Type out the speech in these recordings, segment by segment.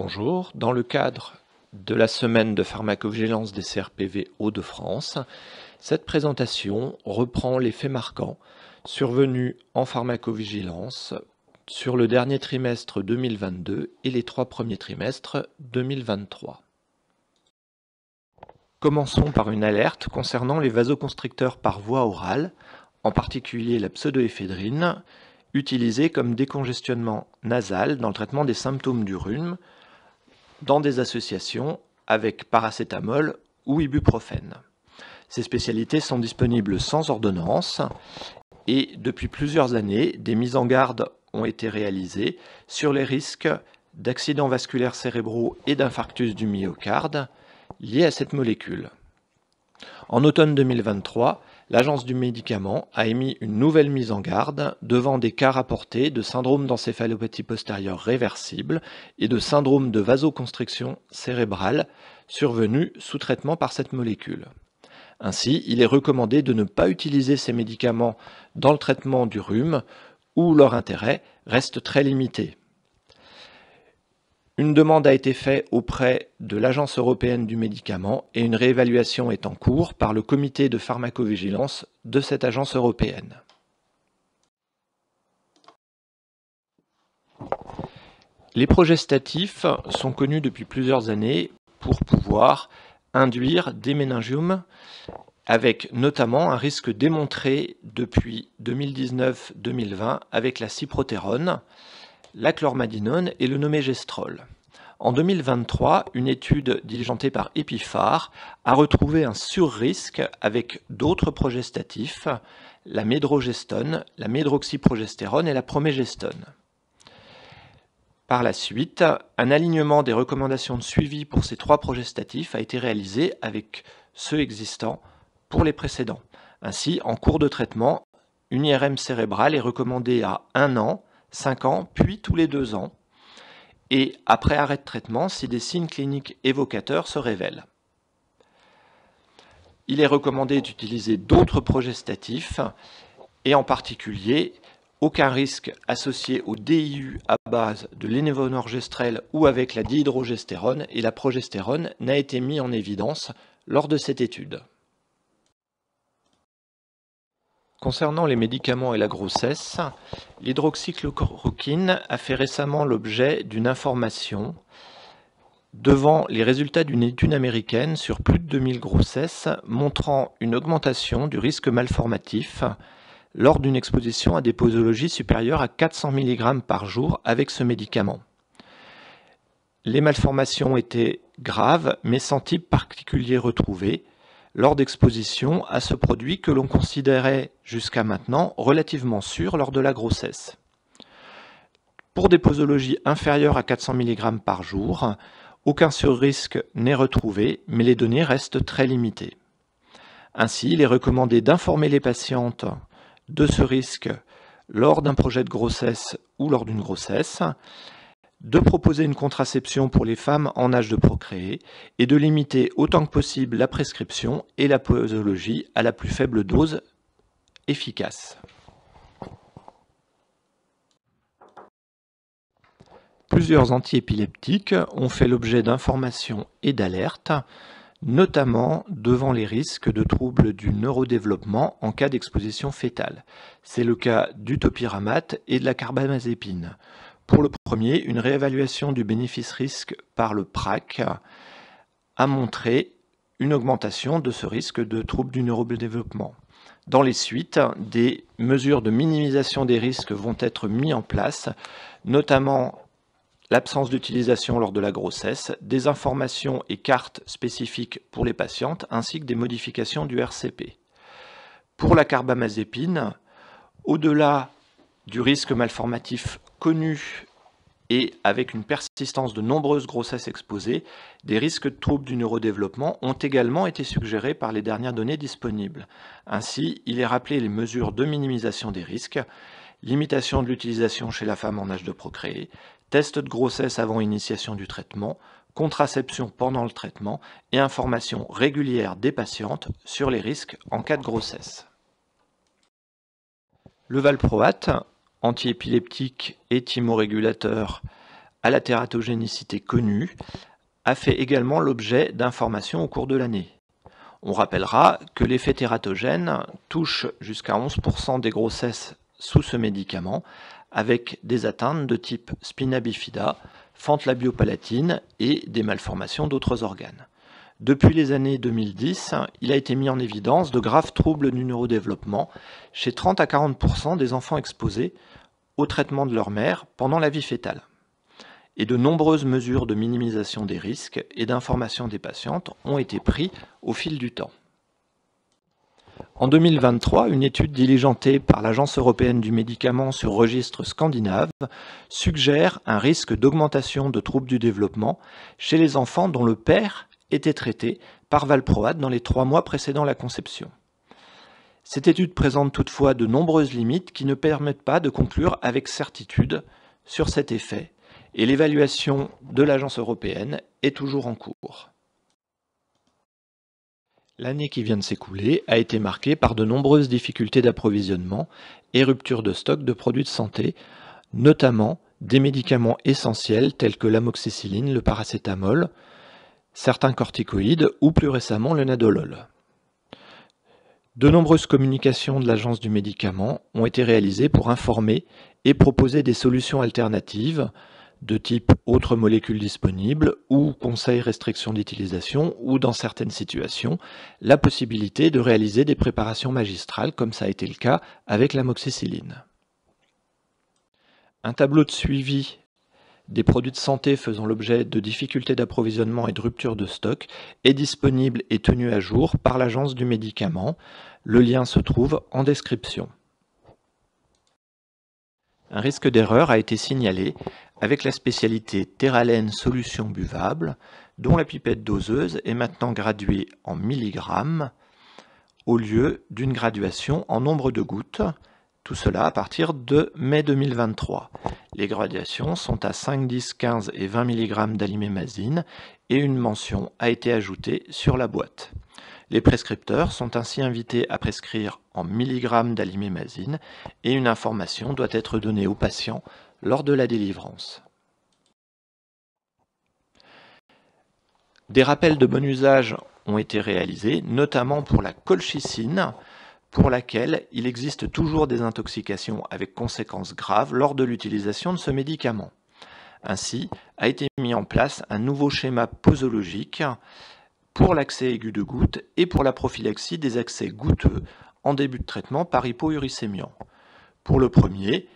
Bonjour, dans le cadre de la semaine de pharmacovigilance des CRPV Hauts-de-France, cette présentation reprend les faits marquants survenus en pharmacovigilance sur le dernier trimestre 2022 et les 3 premiers trimestres 2023. Commençons par une alerte concernant les vasoconstricteurs par voie orale, en particulier la pseudoéphédrine, utilisée comme décongestionnement nasal dans le traitement des symptômes du rhume, dans des associations avec paracétamol ou ibuprofène. Ces spécialités sont disponibles sans ordonnance et depuis plusieurs années, des mises en garde ont été réalisées sur les risques d'accidents vasculaires cérébraux et d'infarctus du myocarde liés à cette molécule. En automne 2023, l'Agence du médicament a émis une nouvelle mise en garde devant des cas rapportés de syndrome d'encéphalopathie postérieure réversible et de syndrome de vasoconstriction cérébrale survenus sous traitement par cette molécule. Ainsi, il est recommandé de ne pas utiliser ces médicaments dans le traitement du rhume où leur intérêt reste très limité. Une demande a été faite auprès de l'Agence européenne du médicament et une réévaluation est en cours par le comité de pharmacovigilance de cette agence européenne. Les progestatifs sont connus depuis plusieurs années pour pouvoir induire des méningiums avec notamment un risque démontré depuis 2019-2020 avec la cyprothérone, la chlormadinone et le nomégestrol. En 2023, une étude diligentée par Epiphar a retrouvé un surrisque avec d'autres progestatifs, la médrogestone, la médroxyprogestérone et la promégestone. Par la suite, un alignement des recommandations de suivi pour ces 3 progestatifs a été réalisé avec ceux existants pour les précédents. Ainsi, en cours de traitement, une IRM cérébrale est recommandée à 1 an, 5 ans, puis tous les 2 ans, et après arrêt de traitement si des signes cliniques évocateurs se révèlent. Il est recommandé d'utiliser d'autres progestatifs, et en particulier, aucun risque associé au DIU à base de lévonorgestrel ou avec la dihydrogestérone et la progestérone n'a été mis en évidence lors de cette étude. Concernant les médicaments et la grossesse, l'hydroxychloroquine a fait récemment l'objet d'une information devant les résultats d'une étude américaine sur plus de 2000 grossesses montrant une augmentation du risque malformatif lors d'une exposition à des posologies supérieures à 400 mg par jour avec ce médicament. Les malformations étaient graves mais sans type particulier retrouvé lors d'exposition à ce produit que l'on considérait jusqu'à maintenant relativement sûr lors de la grossesse. Pour des posologies inférieures à 400 mg par jour, aucun surrisque n'est retrouvé, mais les données restent très limitées. Ainsi, il est recommandé d'informer les patientes de ce risque lors d'un projet de grossesse ou lors d'une grossesse, de proposer une contraception pour les femmes en âge de procréer et de limiter autant que possible la prescription et la posologie à la plus faible dose efficace. Plusieurs antiépileptiques ont fait l'objet d'informations et d'alertes, notamment devant les risques de troubles du neurodéveloppement en cas d'exposition fœtale. C'est le cas du topiramate et de la carbamazépine. Pour le premier, une réévaluation du bénéfice-risque par le PRAC a montré une augmentation de ce risque de troubles du neurodéveloppement. Dans les suites, des mesures de minimisation des risques vont être mises en place, notamment l'absence d'utilisation lors de la grossesse, des informations et cartes spécifiques pour les patientes, ainsi que des modifications du RCP. Pour la carbamazépine, au-delà du risque malformatif connu et avec une persistance de nombreuses grossesses exposées, des risques de troubles du neurodéveloppement ont également été suggérés par les dernières données disponibles. Ainsi, il est rappelé les mesures de minimisation des risques, limitation de l'utilisation chez la femme en âge de procréer, test de grossesse avant initiation du traitement, contraception pendant le traitement et information régulière des patientes sur les risques en cas de grossesse. Le valproate, antiépileptique et thymorégulateur à la tératogénicité connue a fait également l'objet d'informations au cours de l'année. On rappellera que l'effet tératogène touche jusqu'à 11% des grossesses sous ce médicament, avec des atteintes de type spina bifida, fente labiopalatine et des malformations d'autres organes. Depuis les années 2010, il a été mis en évidence de graves troubles du neurodéveloppement chez 30 à 40% des enfants exposés au traitement de leur mère pendant la vie fœtale. Et de nombreuses mesures de minimisation des risques et d'information des patientes ont été prises au fil du temps. En 2023, une étude diligentée par l'Agence européenne du médicament sur registre scandinave suggère un risque d'augmentation de troubles du développement chez les enfants dont le père était traité par valproate dans les 3 mois précédant la conception. Cette étude présente toutefois de nombreuses limites qui ne permettent pas de conclure avec certitude sur cet effet, et l'évaluation de l'Agence européenne est toujours en cours. L'année qui vient de s'écouler a été marquée par de nombreuses difficultés d'approvisionnement et rupture de stock de produits de santé, notamment des médicaments essentiels tels que l'amoxicilline, le paracétamol, certains corticoïdes ou plus récemment le nadolol. De nombreuses communications de l'Agence du médicament ont été réalisées pour informer et proposer des solutions alternatives de type autres molécules disponibles ou conseil restriction d'utilisation ou dans certaines situations, la possibilité de réaliser des préparations magistrales comme ça a été le cas avec l'amoxicilline. Un tableau de suivi des produits de santé faisant l'objet de difficultés d'approvisionnement et de rupture de stock est disponible et tenu à jour par l'Agence du médicament. Le lien se trouve en description. Un risque d'erreur a été signalé avec la spécialité Theralène solution buvable, dont la pipette doseuse est maintenant graduée en milligrammes au lieu d'une graduation en nombre de gouttes. Tout cela à partir de mai 2023. Les gradations sont à 5, 10, 15 et 20 mg d'alimémazine et une mention a été ajoutée sur la boîte. Les prescripteurs sont ainsi invités à prescrire en milligrammes d'alimémazine et une information doit être donnée aux patients lors de la délivrance. Des rappels de bon usage ont été réalisés, notamment pour la colchicine, pour laquelle il existe toujours des intoxications avec conséquences graves lors de l'utilisation de ce médicament. Ainsi, a été mis en place un nouveau schéma posologique pour l'accès aigu de gouttes et pour la prophylaxie des accès goutteux en début de traitement par hypouricémiant. Pour le premier,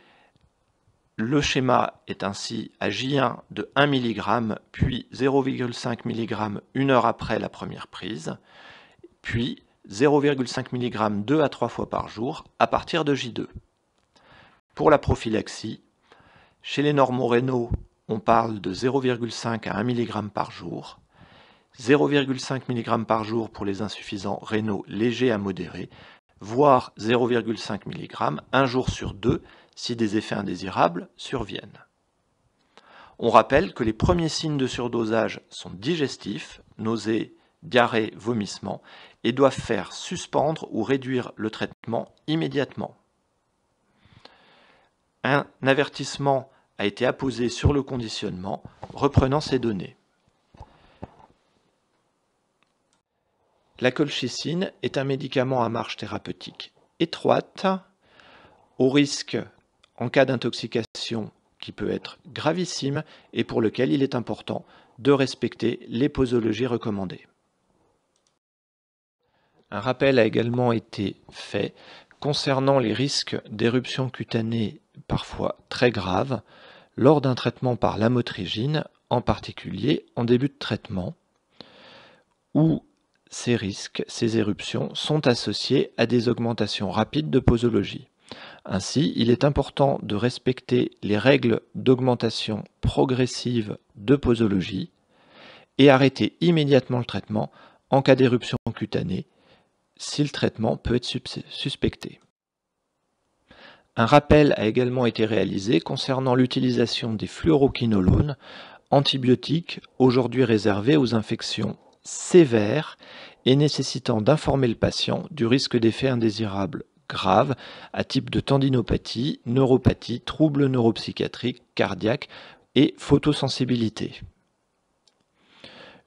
le schéma est ainsi à J1 de 1 mg, puis 0,5 mg 1 heure après la première prise, puis 0,5 mg 2 à 3 fois par jour à partir de J2. Pour la prophylaxie, chez les normorénaux, on parle de 0,5 à 1 mg par jour, 0,5 mg par jour pour les insuffisants rénaux légers à modérés, voire 0,5 mg un jour sur 2 si des effets indésirables surviennent. On rappelle que les premiers signes de surdosage sont digestifs, nausées, diarrhée, vomissements, et doivent faire suspendre ou réduire le traitement immédiatement. Un avertissement a été apposé sur le conditionnement, reprenant ces données. La colchicine est un médicament à marge thérapeutique étroite, au risque en cas d'intoxication qui peut être gravissime et pour lequel il est important de respecter les posologies recommandées. Un rappel a également été fait concernant les risques d'éruption cutanée parfois très graves lors d'un traitement par lamotrigine, en particulier en début de traitement, où ces risques, ces éruptions, sont associés à des augmentations rapides de posologie. Ainsi, il est important de respecter les règles d'augmentation progressive de posologie et arrêter immédiatement le traitement en cas d'éruption cutanée si le traitement peut être suspecté. Un rappel a également été réalisé concernant l'utilisation des fluoroquinolones, antibiotiques aujourd'hui réservés aux infections sévères et nécessitant d'informer le patient du risque d'effets indésirables graves à type de tendinopathie, neuropathie, troubles neuropsychiatriques, cardiaques et photosensibilité.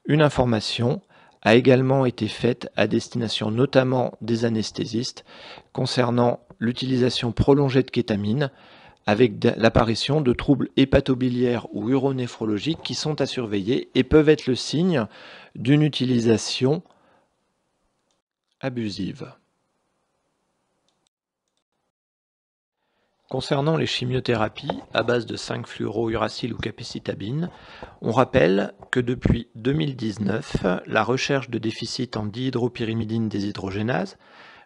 Une information a également été faite à destination notamment des anesthésistes concernant l'utilisation prolongée de kétamine avec l'apparition de troubles hépatobiliaires ou uronéphrologiques qui sont à surveiller et peuvent être le signe d'une utilisation abusive. Concernant les chimiothérapies à base de 5-fluorouracil ou capecitabine, on rappelle que depuis 2019, la recherche de déficit en dihydropyrimidine déshydrogénase,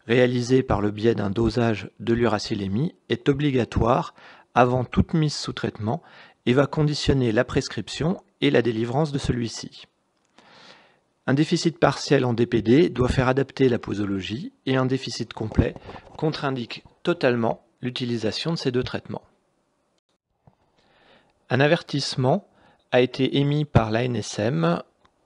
réalisée par le biais d'un dosage de l'uracilémie, est obligatoire avant toute mise sous traitement et va conditionner la prescription et la délivrance de celui-ci. Un déficit partiel en DPD doit faire adapter la posologie et un déficit complet contre-indique totalement l'utilisation de ces deux traitements. Un avertissement a été émis par l'ANSM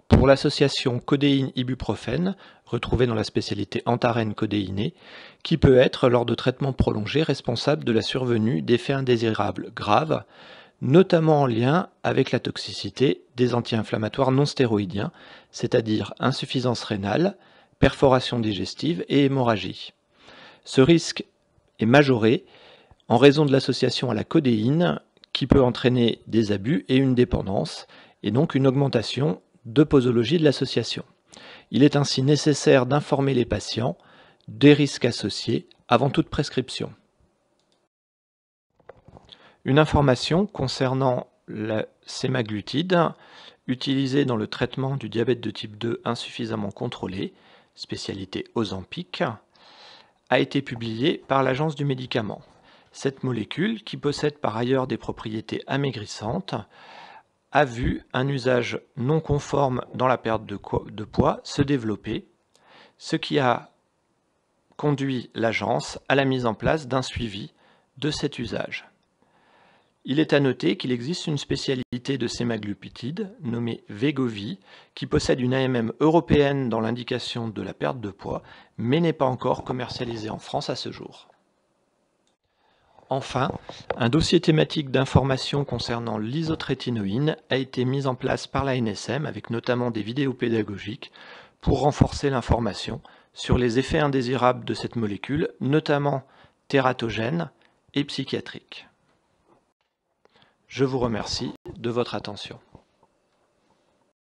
pour l'association codéine-ibuprofène, retrouvée dans la spécialité antarène codéinée, qui peut être, lors de traitements prolongés, responsable de la survenue d'effets indésirables graves, notamment en lien avec la toxicité des anti-inflammatoires non stéroïdiens, c'est-à-dire insuffisance rénale, perforation digestive et hémorragie. Ce risque est majoré en raison de l'association à la codéine qui peut entraîner des abus et une dépendance, et donc une augmentation de posologie de l'association. Il est ainsi nécessaire d'informer les patients des risques associés avant toute prescription. Une information concernant le sémaglutide utilisé dans le traitement du diabète de type 2 insuffisamment contrôlé, spécialité Ozempic, a été publiée par l'Agence du médicament. Cette molécule, qui possède par ailleurs des propriétés amaigrissantes, a vu un usage non conforme dans la perte de poids se développer, ce qui a conduit l'agence à la mise en place d'un suivi de cet usage. Il est à noter qu'il existe une spécialité de sémaglutide nommée Wegovy qui possède une AMM européenne dans l'indication de la perte de poids, mais n'est pas encore commercialisée en France à ce jour. Enfin, un dossier thématique d'information concernant l'isotrétinoïne a été mis en place par l'ANSM avec notamment des vidéos pédagogiques pour renforcer l'information sur les effets indésirables de cette molécule, notamment tératogènes et psychiatriques. Je vous remercie de votre attention.